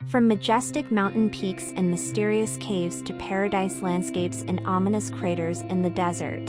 From majestic mountain peaks and mysterious caves to paradise landscapes and ominous craters in the desert.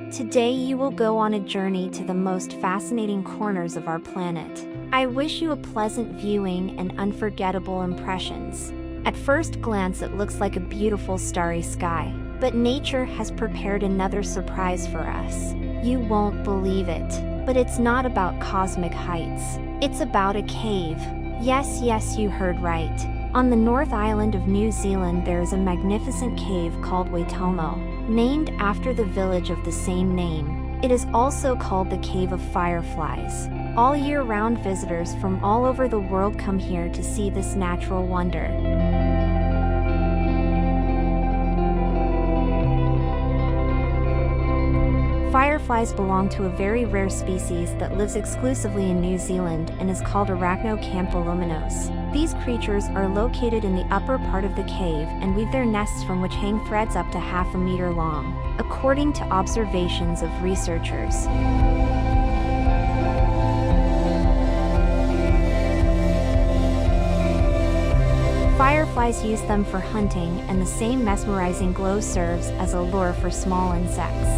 Today you will go on a journey to the most fascinating corners of our planet. I wish you a pleasant viewing and unforgettable impressions. At first glance it looks like a beautiful starry sky, but nature has prepared another surprise for us. You won't believe it, but it's not about cosmic heights. It's about a cave. Yes, you heard right. On the North Island of New Zealand there is a magnificent cave called Waitomo, named after the village of the same name. It is also called the Cave of Fireflies. All year-round visitors from all over the world come here to see this natural wonder. Fireflies belong to a very rare species that lives exclusively in New Zealand and is called Arachnocampylluminos. These creatures are located in the upper part of the cave and weave their nests from which hang threads up to half a meter long, according to observations of researchers. Fireflies use them for hunting, and the same mesmerizing glow serves as a lure for small insects.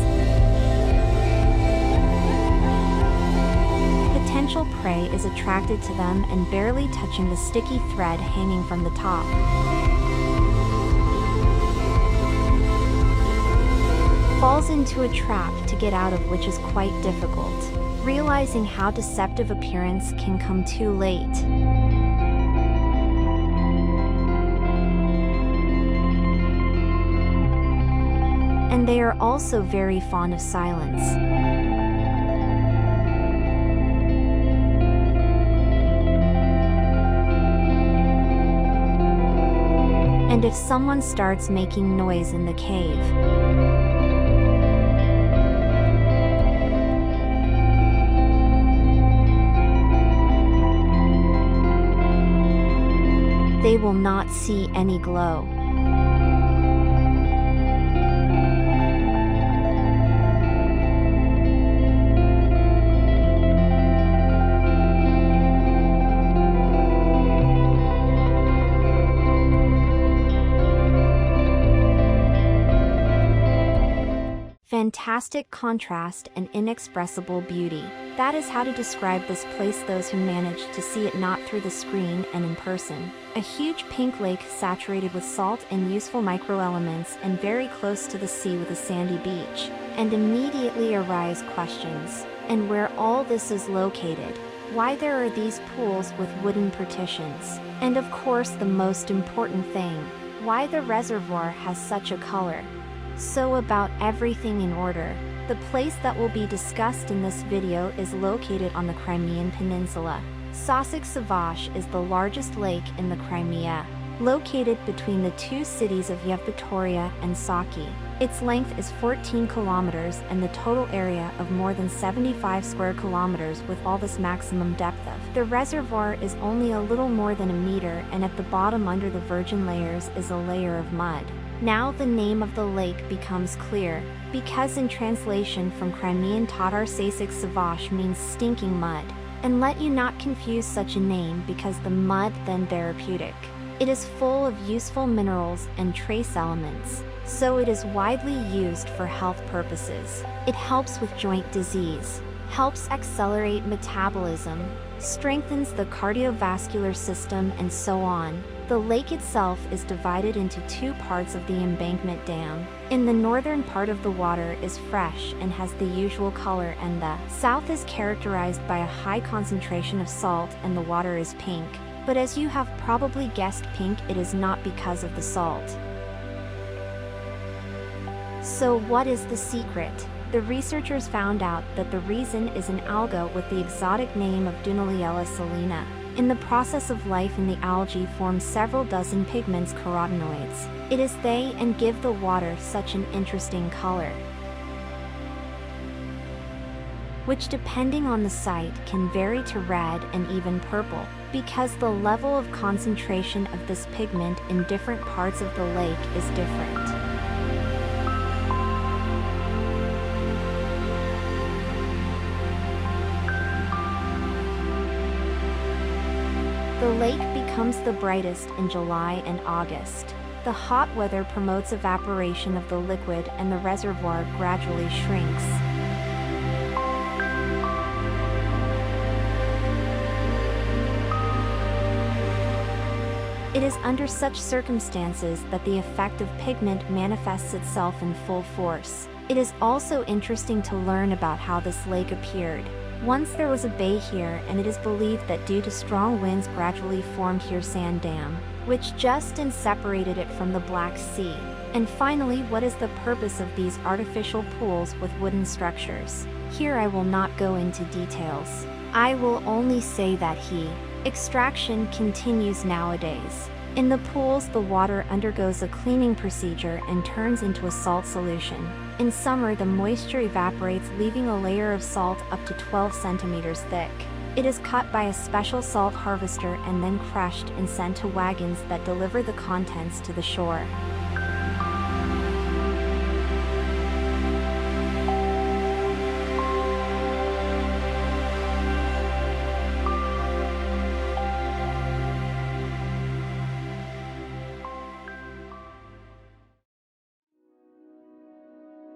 Potential prey is attracted to them and barely touching the sticky thread hanging from the top. Falls into a trap to get out of, which is quite difficult. Realizing how deceptive appearance can come too late. And they are also very fond of silence. And if someone starts making noise in the cave, they will not see any glow. Fantastic contrast and inexpressible beauty. That is how to describe this place those who manage to see it not through the screen and in person. A huge pink lake saturated with salt and useful microelements and very close to the sea with a sandy beach. And immediately arise questions. And where all this is located? Why there are these pools with wooden partitions? And of course the most important thing, why the reservoir has such a color? So about everything in order, the place that will be discussed in this video is located on the Crimean Peninsula. Sasek-Savash is the largest lake in the Crimea, located between the two cities of Yevpatoria and Saki. Its length is 14 kilometers and the total area of more than 75 square kilometers with all this maximum depth of. The reservoir is only a little more than a meter, and at the bottom under the virgin layers is a layer of mud. Now the name of the lake becomes clear, because in translation from Crimean Tatar Sasek-Savash means stinking mud. And let you not confuse such a name because the mud then therapeutic. It is full of useful minerals and trace elements, so it is widely used for health purposes. It helps with joint disease, helps accelerate metabolism, strengthens the cardiovascular system and so on. The lake itself is divided into two parts of the embankment dam. In the northern part of the water is fresh and has the usual color, and the south is characterized by a high concentration of salt and the water is pink. But as you have probably guessed, pink it is not because of the salt. So what is the secret? The researchers found out that the reason is an alga with the exotic name of Dunaliella salina. In the process of life in the algae form several dozen pigments carotenoids. It is they and give the water such an interesting color, which depending on the site can vary to red and even purple, because the level of concentration of this pigment in different parts of the lake is different. The lake becomes becomes the brightest in July and August. The hot weather promotes evaporation of the liquid and the reservoir gradually shrinks. It is under such circumstances that the effect of pigment manifests itself in full force. It is also interesting to learn about how this lake appeared. Once there was a bay here, and it is believed that due to strong winds gradually formed here sand dam, which just separated it from the Black Sea. And finally, what is the purpose of these artificial pools with wooden structures? Here I will not go into details. I will only say that extraction continues nowadays. In the pools, the water undergoes a cleaning procedure and turns into a salt solution. In summer, the moisture evaporates, leaving a layer of salt up to 12 centimeters thick. It is cut by a special salt harvester and then crushed and sent to wagons that deliver the contents to the shore.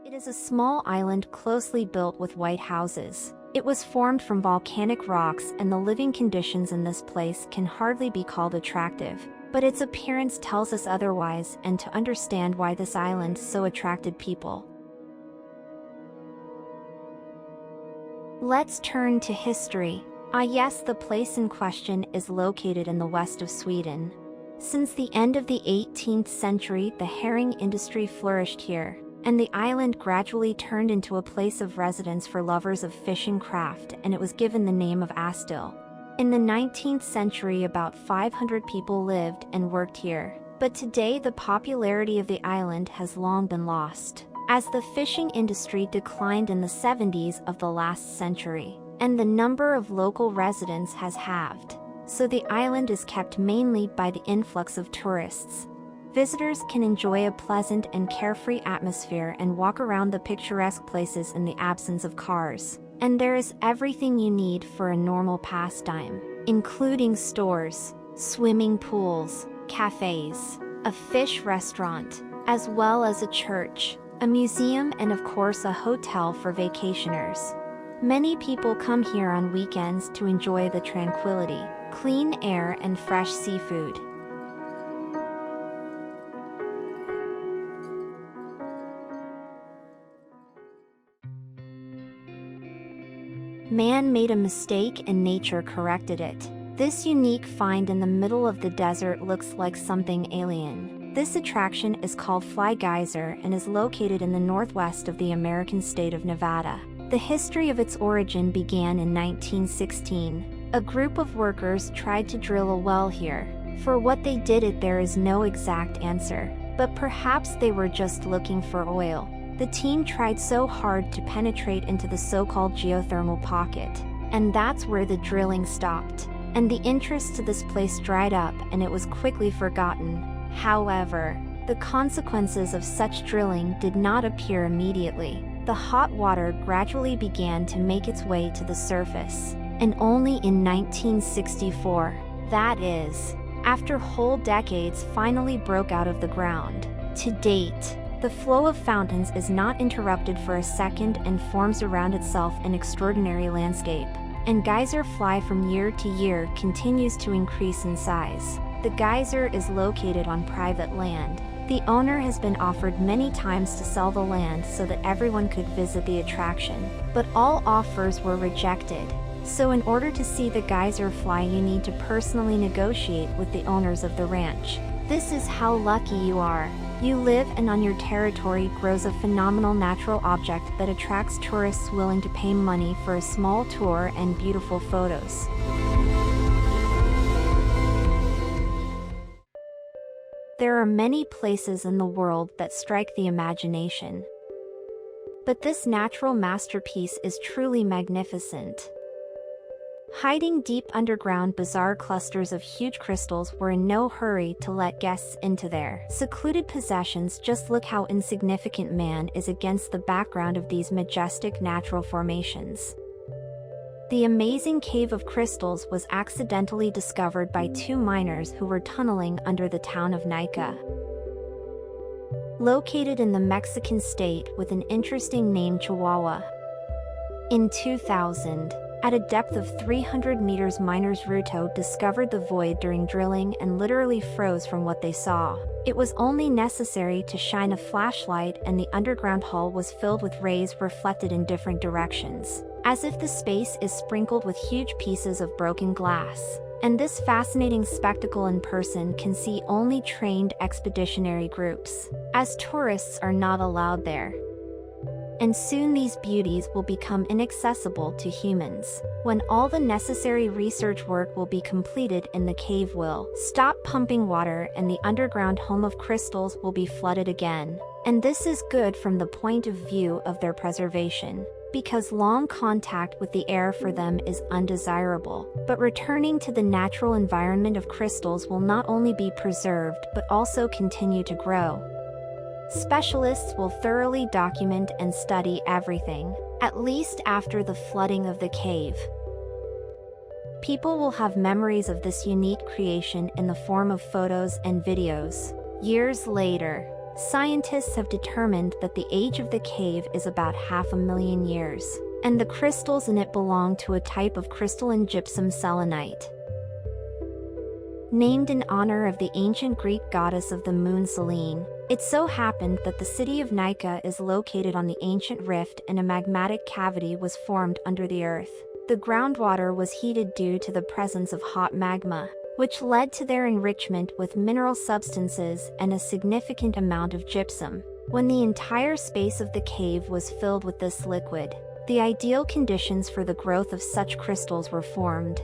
It is a small island closely built with white houses. It was formed from volcanic rocks, and the living conditions in this place can hardly be called attractive. But its appearance tells us otherwise, and to understand why this island so attracted people. Let's turn to history. Yes, the place in question is located in the west of Sweden. Since the end of the 18th century, the herring industry flourished here, and the island gradually turned into a place of residence for lovers of fishing craft, and it was given the name of Astil. In the 19th century, about 500 people lived and worked here, but today the popularity of the island has long been lost, as the fishing industry declined in the 70s of the last century, and the number of local residents has halved, so the island is kept mainly by the influx of tourists. Visitors can enjoy a pleasant and carefree atmosphere and walk around the picturesque places in the absence of cars. And there is everything you need for a normal pastime, including stores, swimming pools, cafes, a fish restaurant, as well as a church, a museum, and of course a hotel for vacationers. Many people come here on weekends to enjoy the tranquility, clean air, and fresh seafood. Man made a mistake and nature corrected it. This unique find in the middle of the desert looks like something alien. This attraction is called Fly Geyser and is located in the northwest of the American state of Nevada. The history of its origin began in 1916. A group of workers tried to drill a well here. For what they did, there is no exact answer, but perhaps they were just looking for oil. The team tried so hard to penetrate into the so-called geothermal pocket, and that's where the drilling stopped, and the interest to this place dried up and it was quickly forgotten. However, the consequences of such drilling did not appear immediately. The hot water gradually began to make its way to the surface, and only in 1964, that is, after whole decades, finally broke out of the ground. To date, the flow of fountains is not interrupted for a second and forms around itself an extraordinary landscape. And Geyser Fly from year to year continues to increase in size. The geyser is located on private land. The owner has been offered many times to sell the land so that everyone could visit the attraction, but all offers were rejected. So in order to see the Geyser Fly, you need to personally negotiate with the owners of the ranch. This is how lucky you are. You live, and on your territory grows a phenomenal natural object that attracts tourists willing to pay money for a small tour and beautiful photos. There are many places in the world that strike the imagination, but this natural masterpiece is truly magnificent. Hiding deep underground, bizarre clusters of huge crystals were in no hurry to let guests into their secluded possessions. Just look how insignificant man is against the background of these majestic natural formations. The amazing Cave of Crystals was accidentally discovered by two miners who were tunneling under the town of Nica. Located in the Mexican state with an interesting name, Chihuahua. In 2000, at a depth of 300 meters, miners Ruto discovered the void during drilling and literally froze from what they saw. It was only necessary to shine a flashlight and the underground hull was filled with rays reflected in different directions, as if the space is sprinkled with huge pieces of broken glass. And this fascinating spectacle in person can see only trained expeditionary groups, as tourists are not allowed there. And soon these beauties will become inaccessible to humans. When all the necessary research work will be completed and the cave will stop pumping water and the underground home of crystals will be flooded again. And this is good from the point of view of their preservation, because long contact with the air for them is undesirable. But returning to the natural environment of crystals will not only be preserved but also continue to grow. Specialists will thoroughly document and study everything, at least after the flooding of the cave. People will have memories of this unique creation in the form of photos and videos. Years later, scientists have determined that the age of the cave is about 500,000 years, and the crystals in it belong to a type of crystalline gypsum selenite. Named in honor of the ancient Greek goddess of the moon Selene, it so happened that the city of Nica is located on the ancient rift and a magmatic cavity was formed under the earth. The groundwater was heated due to the presence of hot magma, which led to their enrichment with mineral substances and a significant amount of gypsum. When the entire space of the cave was filled with this liquid, the ideal conditions for the growth of such crystals were formed.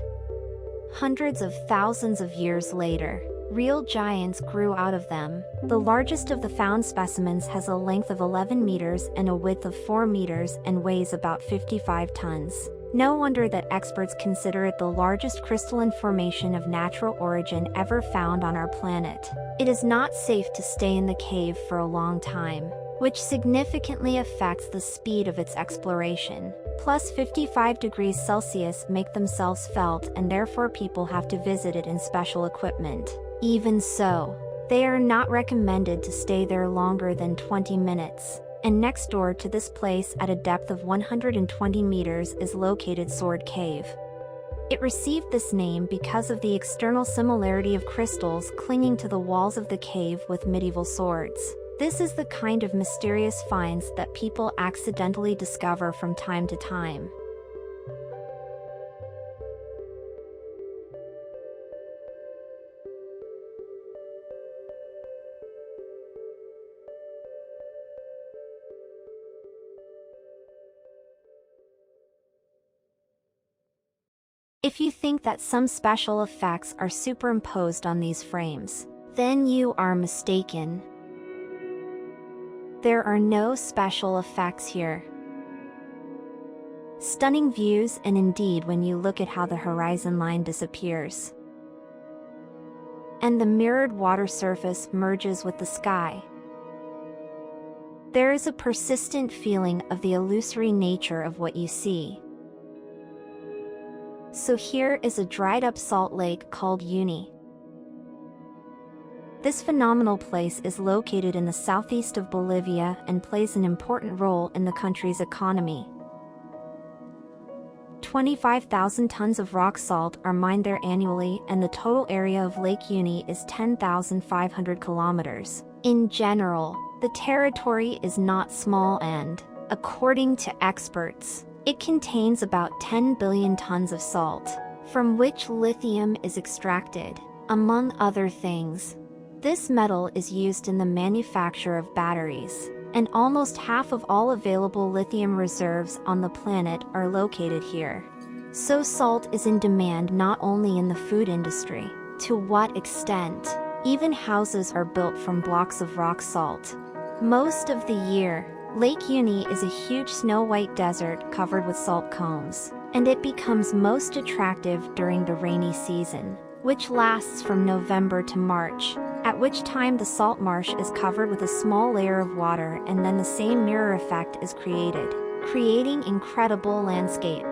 Hundreds of thousands of years later, real giants grew out of them. The largest of the found specimens has a length of 11 meters and a width of 4 meters and weighs about 55 tons. No wonder that experts consider it the largest crystalline formation of natural origin ever found on our planet. It is not safe to stay in the cave for a long time, which significantly affects the speed of its exploration. Plus 55 degrees Celsius make themselves felt and therefore people have to visit it in special equipment. Even so, they are not recommended to stay there longer than 20 minutes. And next door to this place at a depth of 120 meters is located Sword Cave. It received this name because of the external similarity of crystals clinging to the walls of the cave with medieval swords. This is the kind of mysterious finds that people accidentally discover from time to time. If you think that some special effects are superimposed on these frames, then you are mistaken. There are no special effects here. Stunning views, and indeed when you look at how the horizon line disappears, and the mirrored water surface merges with the sky, there is a persistent feeling of the illusory nature of what you see. So here is a dried-up salt lake called Uyuni. This phenomenal place is located in the southeast of Bolivia and plays an important role in the country's economy. 25,000 tons of rock salt are mined there annually, and the total area of Lake Uyuni is 10,500 kilometers. In general, the territory is not small and, according to experts, it contains about 10 billion tons of salt, from which lithium is extracted, among other things. This metal is used in the manufacture of batteries, and almost half of all available lithium reserves on the planet are located here. So salt is in demand not only in the food industry. To what extent? Even houses are built from blocks of rock salt. Most of the year, Lake Uyuni is a huge snow-white desert covered with salt combs, and it becomes most attractive during the rainy season, which lasts from November to March, at which time the salt marsh is covered with a small layer of water and then the same mirror effect is created, creating incredible landscape.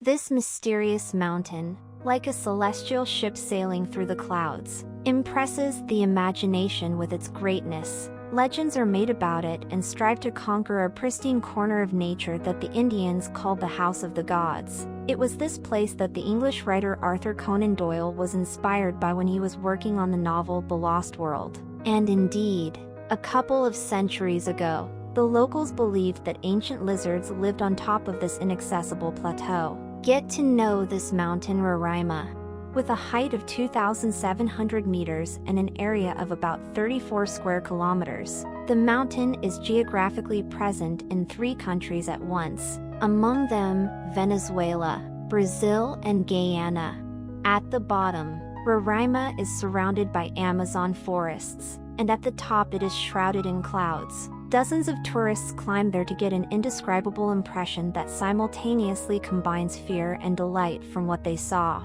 This mysterious mountain, like a celestial ship sailing through the clouds, impresses the imagination with its greatness. Legends are made about it and strive to conquer a pristine corner of nature that the Indians called the House of the Gods. It was this place that the English writer Arthur Conan Doyle was inspired by when he was working on the novel The Lost World. And indeed, a couple of centuries ago, the locals believed that ancient lizards lived on top of this inaccessible plateau. Get to know this mountain Roraima. With a height of 2,700 meters and an area of about 34 square kilometers, the mountain is geographically present in 3 countries at once, among them Venezuela, Brazil, and Guyana. At the bottom, Roraima is surrounded by Amazon forests, and at the top it is shrouded in clouds. Dozens of tourists climb there to get an indescribable impression that simultaneously combines fear and delight from what they saw.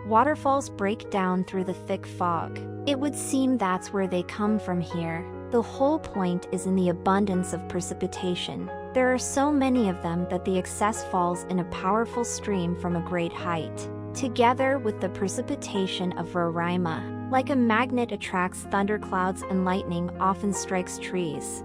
Waterfalls break down through the thick fog. It would seem that's where they come from here. The whole point is in the abundance of precipitation. There are so many of them that the excess falls in a powerful stream from a great height. Together with the precipitation of Roraima, like a magnet attracts thunderclouds and lightning often strikes trees.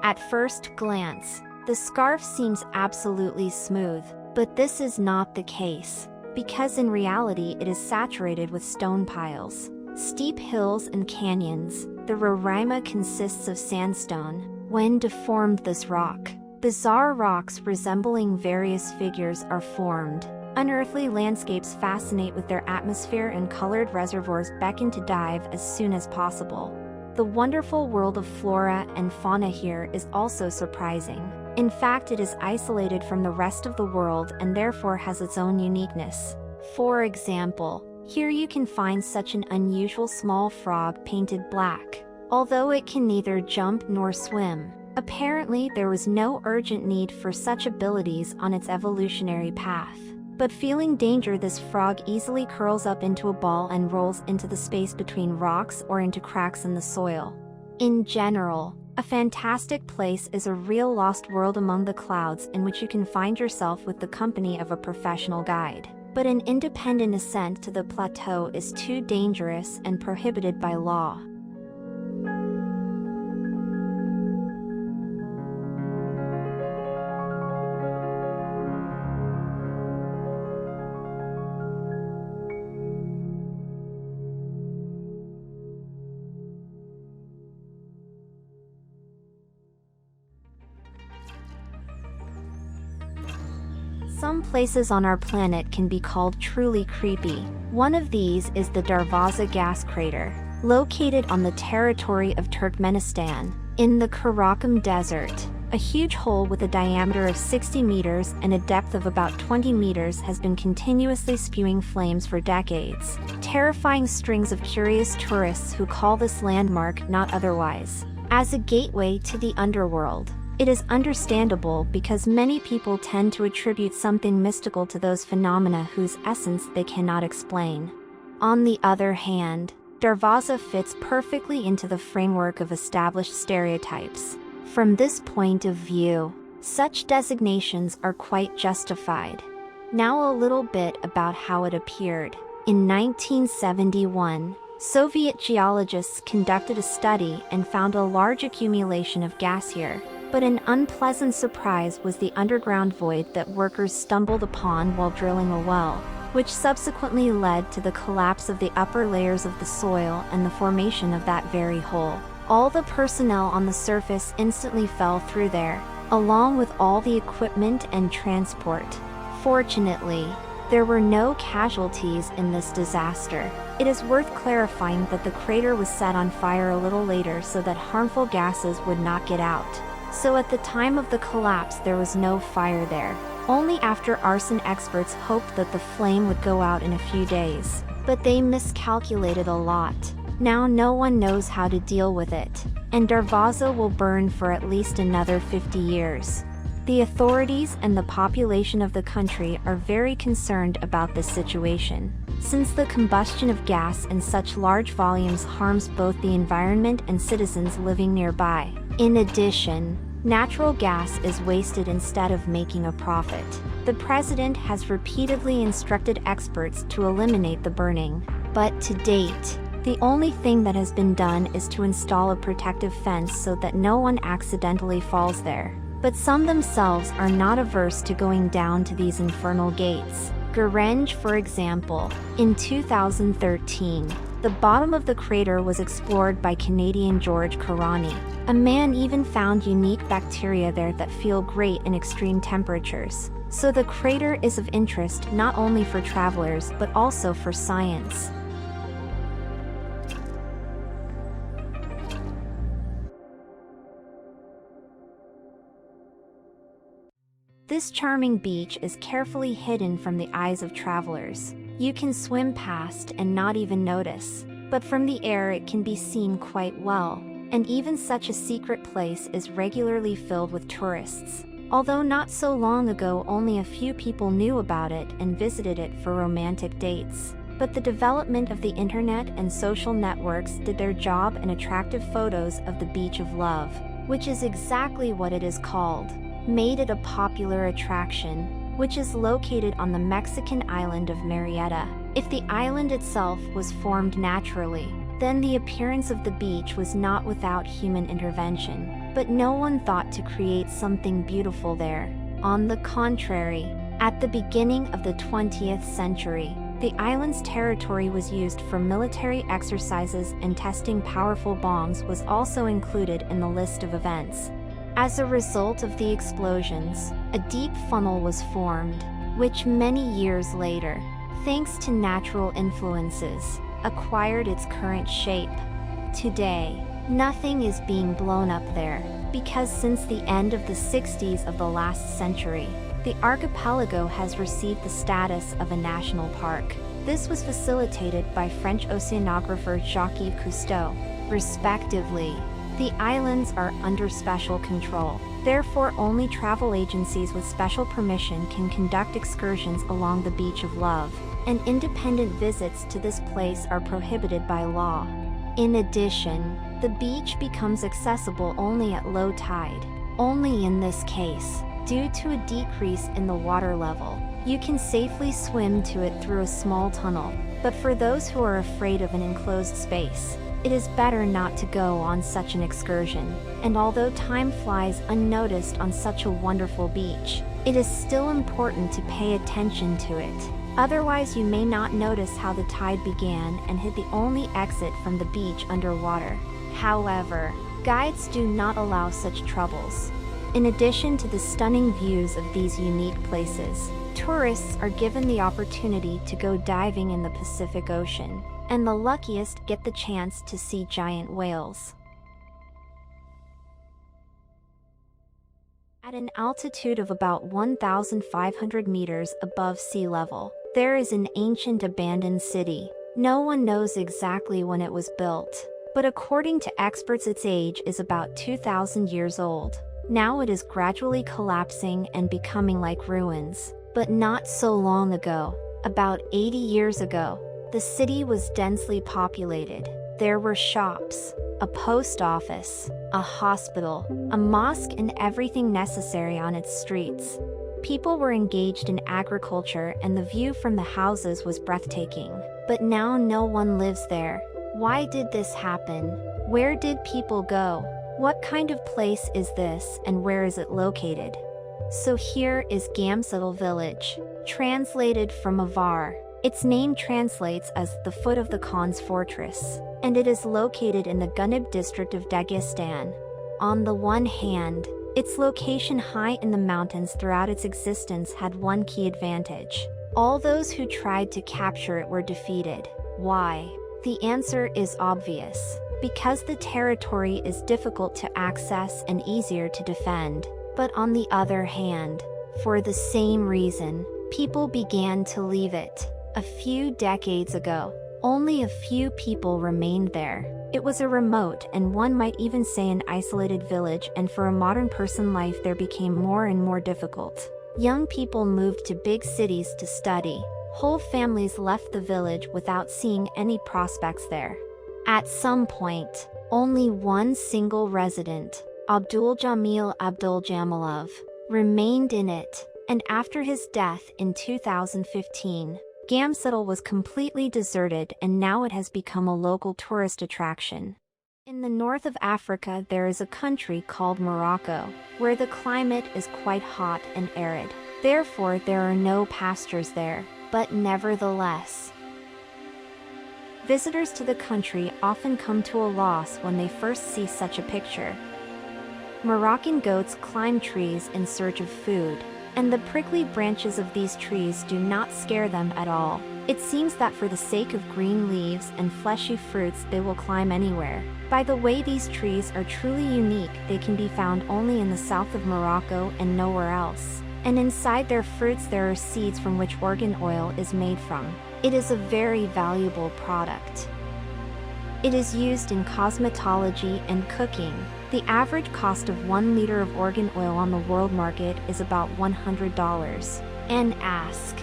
At first glance, the scarf seems absolutely smooth, but this is not the case, because in reality it is saturated with stone piles, steep hills and canyons. The Roraima consists of sandstone. When deformed this rock, bizarre rocks resembling various figures are formed. Unearthly landscapes fascinate with their atmosphere, and colored reservoirs beckon to dive as soon as possible. The wonderful world of flora and fauna here is also surprising. In fact, it is isolated from the rest of the world and therefore has its own uniqueness. For example, here you can find such an unusual small frog painted black. Although it can neither jump nor swim, apparently there was no urgent need for such abilities on its evolutionary path. But feeling danger, this frog easily curls up into a ball and rolls into the space between rocks or into cracks in the soil. In general, a fantastic place is a real lost world among the clouds in which you can find yourself with the company of a professional guide. But an independent ascent to the plateau is too dangerous and prohibited by law. Some places on our planet can be called truly creepy. One of these is the Darvaza gas crater, located on the territory of Turkmenistan, in the Karakum Desert. A huge hole with a diameter of 60 meters and a depth of about 20 meters has been continuously spewing flames for decades, terrifying strings of curious tourists who call this landmark not otherwise as a gateway to the underworld. It is understandable because many people tend to attribute something mystical to those phenomena whose essence they cannot explain. On the other hand, Darvaza fits perfectly into the framework of established stereotypes. From this point of view, such designations are quite justified. Now a little bit about how it appeared. In 1971, Soviet geologists conducted a study and found a large accumulation of gas here. But an unpleasant surprise was the underground void that workers stumbled upon while drilling a well, which subsequently led to the collapse of the upper layers of the soil and the formation of that very hole. All the personnel on the surface instantly fell through there, along with all the equipment and transport. Fortunately, there were no casualties in this disaster. It is worth clarifying that the crater was set on fire a little later so that harmful gases would not get out. So at the time of the collapse there was no fire there. Only after arson experts hoped that the flame would go out in a few days. But they miscalculated a lot. Now no one knows how to deal with it, and Darvaza will burn for at least another 50 years. The authorities and the population of the country are very concerned about this situation, since the combustion of gas in such large volumes harms both the environment and citizens living nearby. In addition, natural gas is wasted instead of making a profit. The president has repeatedly instructed experts to eliminate the burning, but to date, the only thing that has been done is to install a protective fence so that no one accidentally falls there. But some themselves are not averse to going down to these infernal gates. Grange, for example, in 2013, the bottom of the crater was explored by Canadian George Karani. A man even found unique bacteria there that feel great in extreme temperatures. So the crater is of interest not only for travelers but also for science. This charming beach is carefully hidden from the eyes of travelers. You can swim past and not even notice, but from the air it can be seen quite well, and even such a secret place is regularly filled with tourists. Although not so long ago only a few people knew about it and visited it for romantic dates. But the development of the internet and social networks did their job and attractive photos of the Beach of Love, which is exactly what it is called, made it a popular attraction, which is located on the Mexican island of Marietta. If the island itself was formed naturally, then the appearance of the beach was not without human intervention, but no one thought to create something beautiful there. On the contrary, at the beginning of the 20th century, the island's territory was used for military exercises, and testing powerful bombs was also included in the list of events. As a result of the explosions, a deep funnel was formed, which many years later, thanks to natural influences, acquired its current shape. Today, nothing is being blown up there, because since the end of the 60s of the last century, the archipelago has received the status of a national park. This was facilitated by French oceanographer Jacques Cousteau, respectively. The islands are under special control, therefore only travel agencies with special permission can conduct excursions along the Beach of Love, and independent visits to this place are prohibited by law. In addition, the beach becomes accessible only at low tide. Only in this case, due to a decrease in the water level, you can safely swim to it through a small tunnel. But for those who are afraid of an enclosed space, it is better not to go on such an excursion, and although time flies unnoticed on such a wonderful beach, it is still important to pay attention to it. Otherwise you may not notice how the tide began and hit the only exit from the beach underwater. However, guides do not allow such troubles. In addition to the stunning views of these unique places, tourists are given the opportunity to go diving in the Pacific Ocean, and the luckiest get the chance to see giant whales. At an altitude of about 1,500 meters above sea level, there is an ancient abandoned city. No one knows exactly when it was built, but according to experts its age is about 2,000 years old. Now it is gradually collapsing and becoming like ruins, but not so long ago, about 80 years ago, the city was densely populated. There were shops, a post office, a hospital, a mosque, and everything necessary on its streets. People were engaged in agriculture and the view from the houses was breathtaking. But now no one lives there. Why did this happen? Where did people go? What kind of place is this and where is it located? So here is Gamsutl village, translated from Avar. Its name translates as the foot of the Khan's fortress, and it is located in the Gunib district of Dagestan. On the one hand, its location high in the mountains throughout its existence had one key advantage. All those who tried to capture it were defeated. Why? The answer is obvious. Because the territory is difficult to access and easier to defend. But on the other hand, for the same reason, people began to leave it. A few decades ago, only a few people remained there. It was a remote and one might even say an isolated village, and for a modern person life there became more and more difficult. Young people moved to big cities to study. Whole families left the village without seeing any prospects there. At some point, only one single resident, Abdul Jamil Abdul Jamilov, remained in it, and after his death in 2015, Gamsatl was completely deserted and now it has become a local tourist attraction. In the north of Africa there is a country called Morocco, where the climate is quite hot and arid. Therefore there are no pastures there, but nevertheless, visitors to the country often come to a loss when they first see such a picture. Moroccan goats climb trees in search of food, and the prickly branches of these trees do not scare them at all. It seems that for the sake of green leaves and fleshy fruits they will climb anywhere. By the way, these trees are truly unique. They can be found only in the south of Morocco and nowhere else. And inside their fruits there are seeds from which organ oil is made from. It is a very valuable product. It is used in cosmetology and cooking. The average cost of 1 liter of organ oil on the world market is about $100. And ask,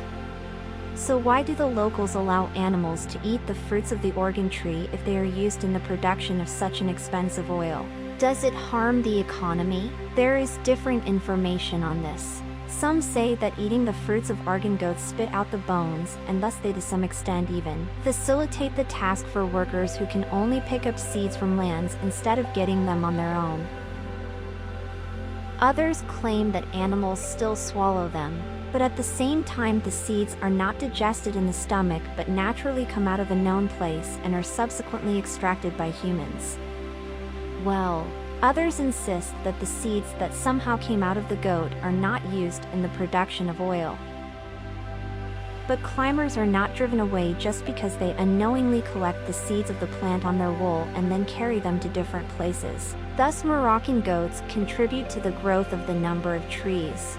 so why do the locals allow animals to eat the fruits of the organ tree if they are used in the production of such an expensive oil? Does it harm the economy? There is different information on this. Some say that eating the fruits of organ goats spit out the bones, and thus they to some extent even facilitate the task for workers who can only pick up seeds from lands instead of getting them on their own. Others claim that animals still swallow them, but at the same time the seeds are not digested in the stomach but naturally come out of a known place and are subsequently extracted by humans. Well, others insist that the seeds that somehow came out of the goat are not used in the production of oil. But climbers are not driven away just because they unknowingly collect the seeds of the plant on their wool and then carry them to different places. Thus, Moroccan goats contribute to the growth of the number of trees.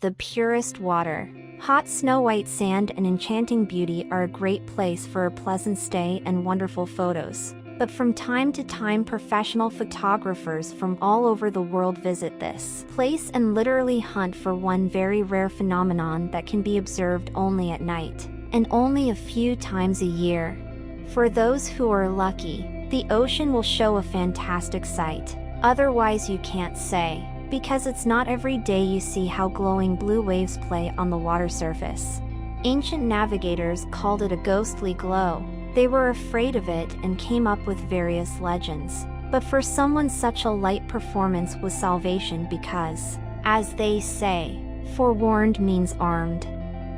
The purest water. Hot snow-white sand and enchanting beauty are a great place for a pleasant stay and wonderful photos. But from time to time professional photographers from all over the world visit this place and literally hunt for one very rare phenomenon that can be observed only at night, and only a few times a year. For those who are lucky, the ocean will show a fantastic sight. Otherwise you can't say, because it's not every day you see how glowing blue waves play on the water surface. Ancient navigators called it a ghostly glow. They were afraid of it and came up with various legends. But for someone such a light performance was salvation because, as they say, forewarned means armed.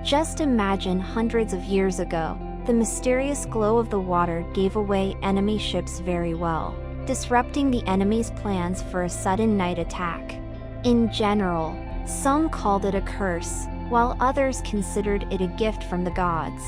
Just imagine hundreds of years ago, the mysterious glow of the water gave away enemy ships very well, disrupting the enemy's plans for a sudden night attack. In general, some called it a curse, while others considered it a gift from the gods.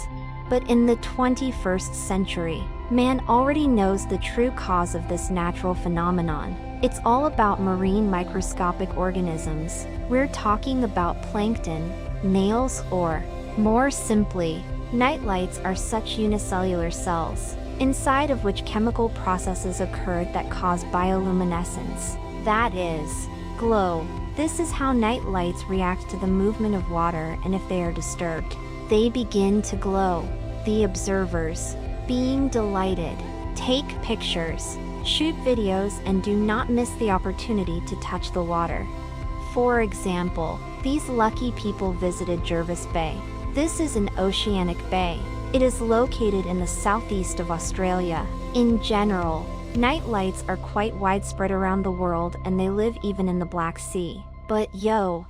But in the 21st century, man already knows the true cause of this natural phenomenon. It's all about marine microscopic organisms. We're talking about plankton, nails, or, more simply, nightlights are such unicellular cells, inside of which chemical processes occur that cause bioluminescence. That is, glow. This is how night lights react to the movement of water, and if they are disturbed, they begin to glow. The observers, being delighted, take pictures, shoot videos, and do not miss the opportunity to touch the water. For example, these lucky people visited Jervis Bay. This is an oceanic bay. It is located in the southeast of Australia. In general, night lights are quite widespread around the world and they live even in the Black Sea. But yo!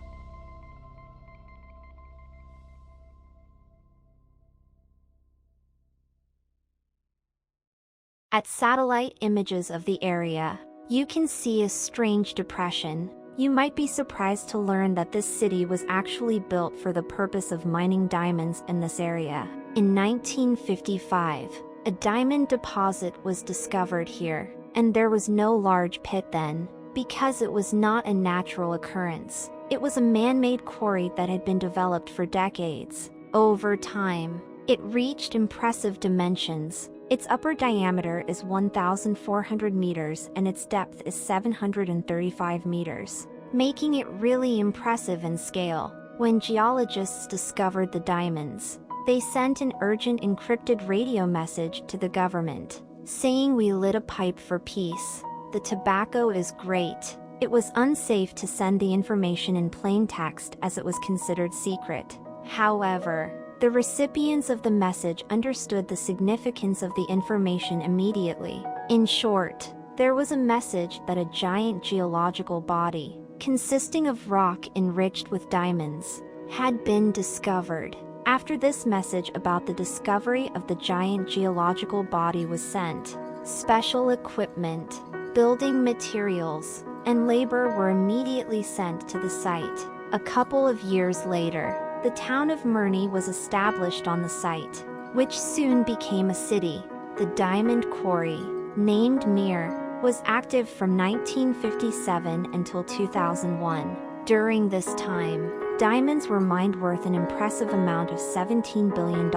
At satellite images of the area, you can see a strange depression. You might be surprised to learn that this city was actually built for the purpose of mining diamonds in this area. In 1955, a diamond deposit was discovered here, and there was no large pit then, because it was not a natural occurrence. It was a man-made quarry that had been developed for decades. Over time, it reached impressive dimensions. Its upper diameter is 1,400 meters and its depth is 735 meters, making it really impressive in scale. When geologists discovered the diamonds, they sent an urgent encrypted radio message to the government, saying, "We lit a pipe for peace. The tobacco is great." It was unsafe to send the information in plain text as it was considered secret. However, the recipients of the message understood the significance of the information immediately. In short, there was a message that a giant geological body, consisting of rock enriched with diamonds, had been discovered. After this message about the discovery of the giant geological body was sent, special equipment, building materials, and labor were immediately sent to the site. A couple of years later, the town of Mirny was established on the site, which soon became a city. The diamond quarry, named Mir, was active from 1957 until 2001. During this time, diamonds were mined worth an impressive amount of $17 billion,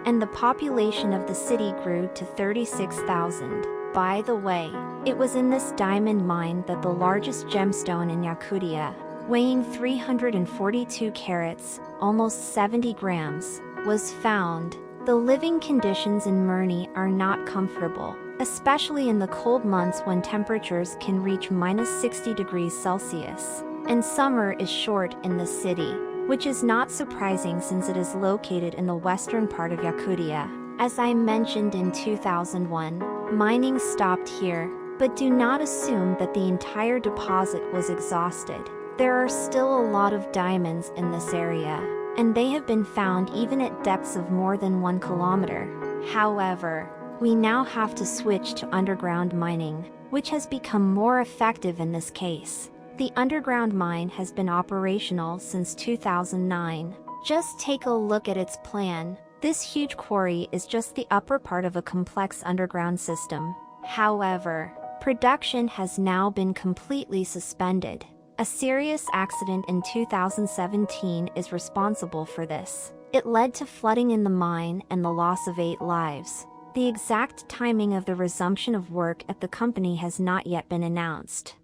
and the population of the city grew to 36,000. By the way, it was in this diamond mine that the largest gemstone in Yakutia, weighing 342 carats, almost 70 grams, was found. The living conditions in Mirny are not comfortable, especially in the cold months when temperatures can reach -60 degrees Celsius, and summer is short in the city, which is not surprising since it is located in the western part of Yakutia. As I mentioned in 2001, mining stopped here, but do not assume that the entire deposit was exhausted. There are still a lot of diamonds in this area, and they have been found even at depths of more than 1 kilometer. However, we now have to switch to underground mining, which has become more effective in this case. The underground mine has been operational since 2009. Just take a look at its plan. This huge quarry is just the upper part of a complex underground system. However, production has now been completely suspended. A serious accident in 2017 is responsible for this. It led to flooding in the mine and the loss of 8 lives. The exact timing of the resumption of work at the company has not yet been announced.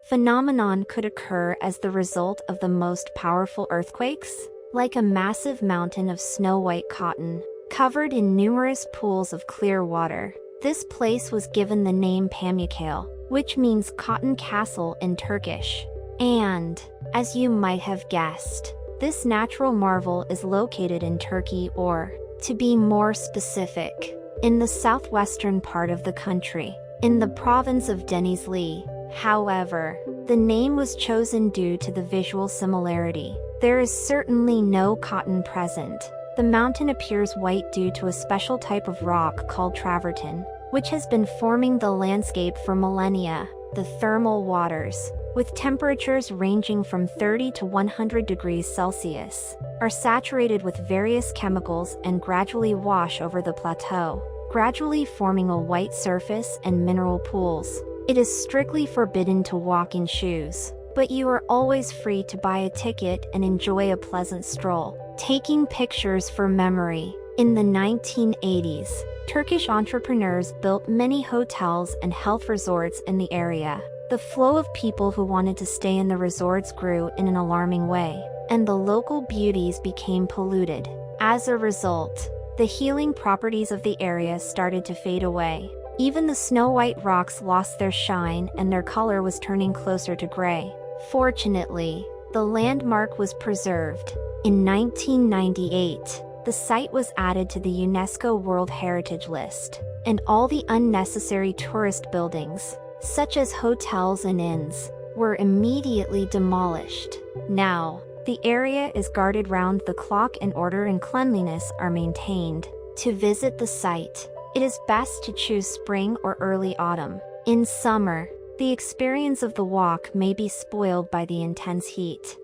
Phenomenon could occur as the result of the most powerful earthquakes, like a massive mountain of snow-white cotton, covered in numerous pools of clear water. This place was given the name Pamukkale, which means cotton castle in Turkish. And, as you might have guessed, this natural marvel is located in Turkey or, to be more specific, in the southwestern part of the country, in the province of Denizli. However, the name was chosen due to the visual similarity. There is certainly no cotton present. The mountain appears white due to a special type of rock called travertine, which has been forming the landscape for millennia. The thermal waters, with temperatures ranging from 30 to 100 degrees Celsius, are saturated with various chemicals and gradually wash over the plateau, gradually forming a white surface and mineral pools. It is strictly forbidden to walk in shoes, but you are always free to buy a ticket and enjoy a pleasant stroll, taking pictures for memory. In the 1980s, Turkish entrepreneurs built many hotels and health resorts in the area. The flow of people who wanted to stay in the resorts grew in an alarming way, and the local beauties became polluted. As a result, the healing properties of the area started to fade away. Even the snow-white rocks lost their shine and their color was turning closer to gray. Fortunately, the landmark was preserved. In 1998, the site was added to the UNESCO World Heritage List, and all the unnecessary tourist buildings, such as hotels and inns, were immediately demolished. Now, the area is guarded round the clock and order and cleanliness are maintained. To visit the site, it is best to choose spring or early autumn. In summer, the experience of the walk may be spoiled by the intense heat.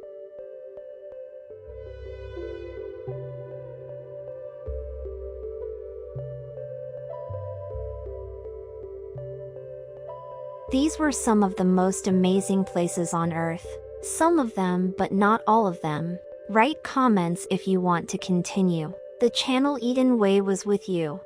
These were some of the most amazing places on Earth. Some of them, but not all of them. Write comments if you want to continue. The channel Eden Way was with you.